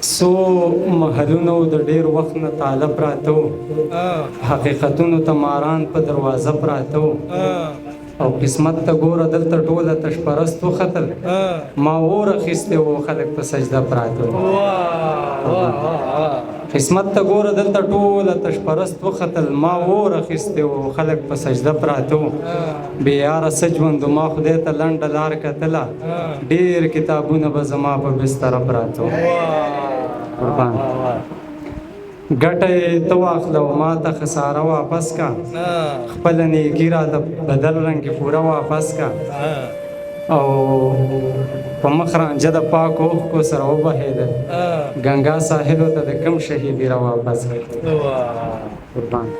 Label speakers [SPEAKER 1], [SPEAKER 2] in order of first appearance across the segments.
[SPEAKER 1] څو محلونو د ډېر وخت نه طاله پراته وو حقیقتونو ته ماران په دروازه پراته وو او قسمت ته ګوره دلته ټوله تشپرست وختل ما اور اخیستی وو خلک په سجده پراته وو قسمت ته ګوره دلته ټوله تشپرست وختل ما اور اخیستی وو خلک په سجده پراته وو بې یاره څه ژوند ما خدای ته لنډه لار کتله ډېر کتابونه به زما په بستره پراته وو قربان ګټه یې ته واخله او ما ته خساره واپس کا خپله نیکي راته بدل رنګې پوره واپس کا او په مخ رانجه د پاکو اوښکو سره وبهېدل ګنګا ساحلو ته د کوم شهیدي را واپس قربان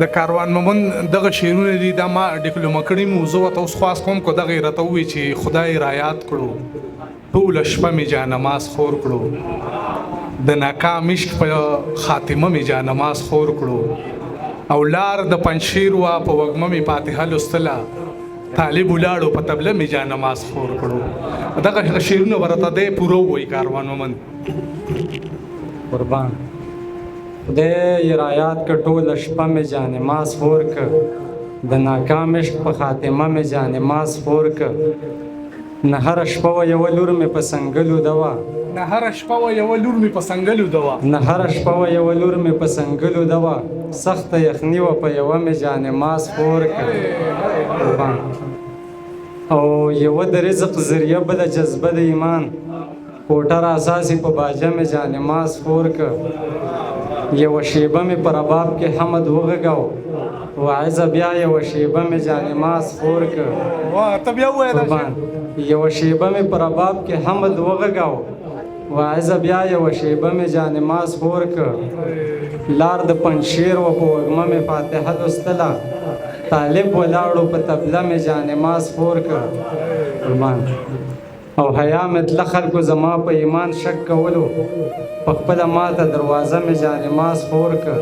[SPEAKER 2] د کاروان مومن دغه شعرونه دي دا ما ډیپلومه کړي مو زه ورته اوس خواست کوم که دغه یې راته ووایي چې خدای رایاد کړو ټوله شپه مې جانماز خور کړو د ناکام عشق په خاتمه مې جانماز خور کړو او لار د پنجشیر وه په وږمه مې فاتحه لوستله طالب ولاړو په طبله مې جانماز خور کړو دغه شعرونه به راته دی پوره ووایي کاروان مومن
[SPEAKER 1] قربان خدای یې رایاد کړ ټوله شپه مې جانماز خور کړ د ناکام عشق په خاتمه مې جانماز خور کړ نه هره شپه وه یوه لور مې په سنګلو ده وه
[SPEAKER 2] نه هره شپه وه یوه لور مې په سنګلو ده وه
[SPEAKER 1] نه هره شپه وه یوه لور مې په سنګلو ده وه سخته یخني وه په یوه مې جانماز خور کړ او یوه د رزق ذریعه بله جذبه د ایمان کوټه را اساسې په باجه مې جانماز خور کړ یوه شیبه مې په رباب کې حمد وغږاو واعظه بیا یوه شیبه مې جانماز خور کړ یوه شیبه مې په رباب کې حمد وغږاو واعظه بیا یوه شیبه مې جانماز خور کړ لار د پنجشیر و په وږمه مې فاتحه لوستله طالب ولاړو په طبله مې جانماز خور کړ او حیا مې تله خلکو زما په ایمان شک کولو په خپله ماته دروازه مې جانماز خور کړ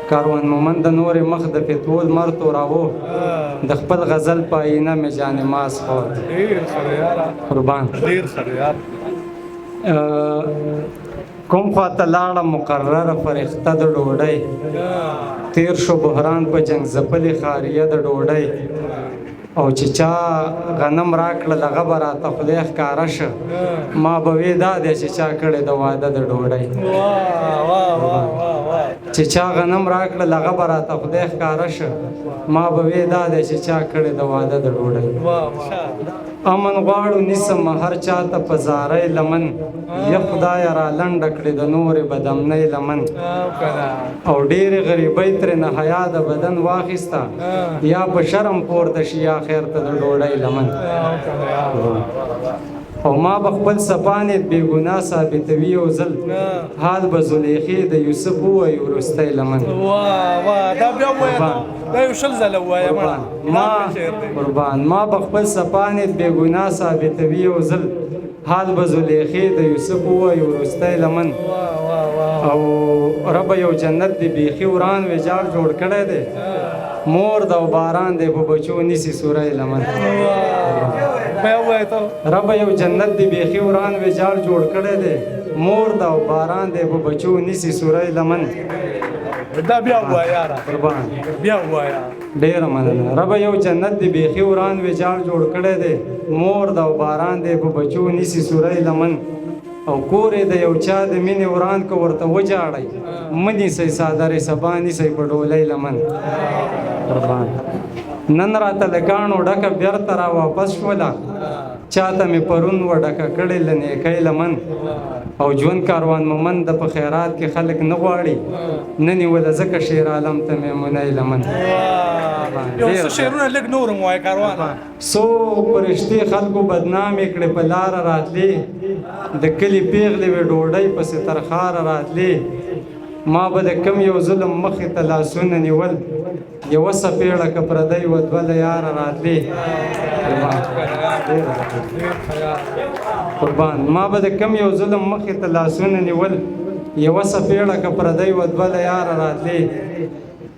[SPEAKER 1] کاروان مومن د نورې مخ د فتوو لمر توراوه د خپل غزل په آینه مې جانماز خور قربان کوم خواته لاړه مقرره فرښته د ډوډۍ تیر شو بحران په جنګ ځپلې خاریه د ډوډۍ او چې چا غنم راکړل هغه به راته خدای ښکاره شه ما به وې دا دی چې چا کړې د واده د ډوډۍ چې چا غنم راکړل هغه به راته خدای ښکاره شه ما به وې دا دی چې چا کړې د واده د ډوډۍ امن غواړو نیسم هر چاته په زارۍ لمن یا خدایه را لنډه کړې د نورې بدمنۍ لمن او ډېرې غریبۍ ترېنه حیا د بدن واخیسته یا په شرم پورته شي یا خیر ته د ډوډۍ لمن او ما به خپل صفانې بې ګناه ثابتوي یو ځل حال به زلیخې د یوسف ووایي وروستی لمن قربان ما به خپل صفانې بې ګناه ثابتوي یو ځل حال به زلیخې د یوسف ووایي وروستی لمن او ربه یو جنت دی بیخي وران ویجاړ جوړ کړی دی مور د او باران دی په بچو نیسي سوری لمن ربه یو جنت دی بیخي وران ویجاړ جوړ کړی دی مور د او باران دی په بچو نیسي سوری لمن
[SPEAKER 2] دا بیا ووایه یاره بیا ووایه
[SPEAKER 1] ډېره مننه ربه یو جنت دی بیخي وران ویجاړ جوړ کړی دی مور د او باران دی په بچو نیسي سوری لمن او کور د یو چا د مینې وران که ورته وجاړئ مه نیسئ څادرې سبا نیسئ په ډولۍ لمن نن راته له کاڼو ډکه بیرته را واپس شوله چاته مې پرون و ډکه کړې له نیکۍ لمن او ژوند کاروان مومن د په خیرات کې خلک نه غواړي نه نیوله ځکه شیر عالم ته میمونۍ لمن
[SPEAKER 2] یو څه شعرونه لږ نور هم وایه کاروان
[SPEAKER 1] څو فرښتې خلکو بدنامې کړې په لاره راتلې د کلي پیغلې وې ډوډۍ پسې تر ښاره راتلې ما به د کم یو ظلم مخې ته لاسونه نیول یوه څپېړه که پردی وه دوه له یاره راتلې قربان ما به د کم یو ظلم مخې ته لاسونه نیول یوه څپېړه که پردی وه دوه له یاره راتلې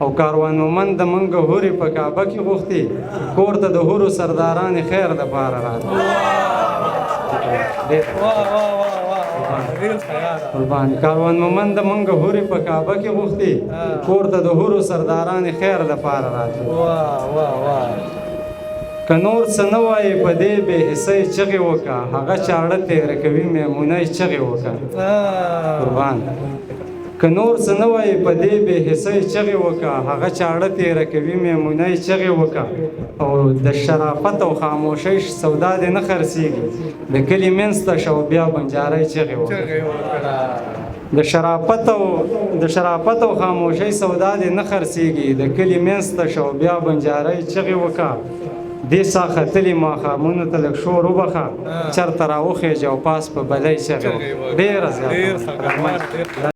[SPEAKER 1] او کاروان مومن د منګه هورې په کعبه کې غوښتې کور ته د هورو سردارانې خیر دپاره راتلې قربان کاروان ممند منګه هوري په کعبه کې غوښتي کور ته د هورو سرداران خیر لپاره راتلي که نور څه نه وایي په دې بې حسۍ چغې وکړه هغه چاړه تېره کوي میمونۍ چغې وکړه قربان که نور څه نه وایي په دې بې حسۍ چغې وکړه هغه چاړه تېره کوي میمونۍ چغې وکړه او د شرافت او خاموشۍ سودا دې نه خرڅېږي د کلي منځ ته شه او بیا بنجارۍ چغې وکړه د شرافت او خاموشۍ سودا دې نه خرڅېږي د کلي منځ ته شه او بیا بنجارۍ چغې وکړه دې سا ختلي ماښامونو ته لږ شور وبخه چرته راوخېږه او پاس په بلۍ چغې وکړه ډېره زیاته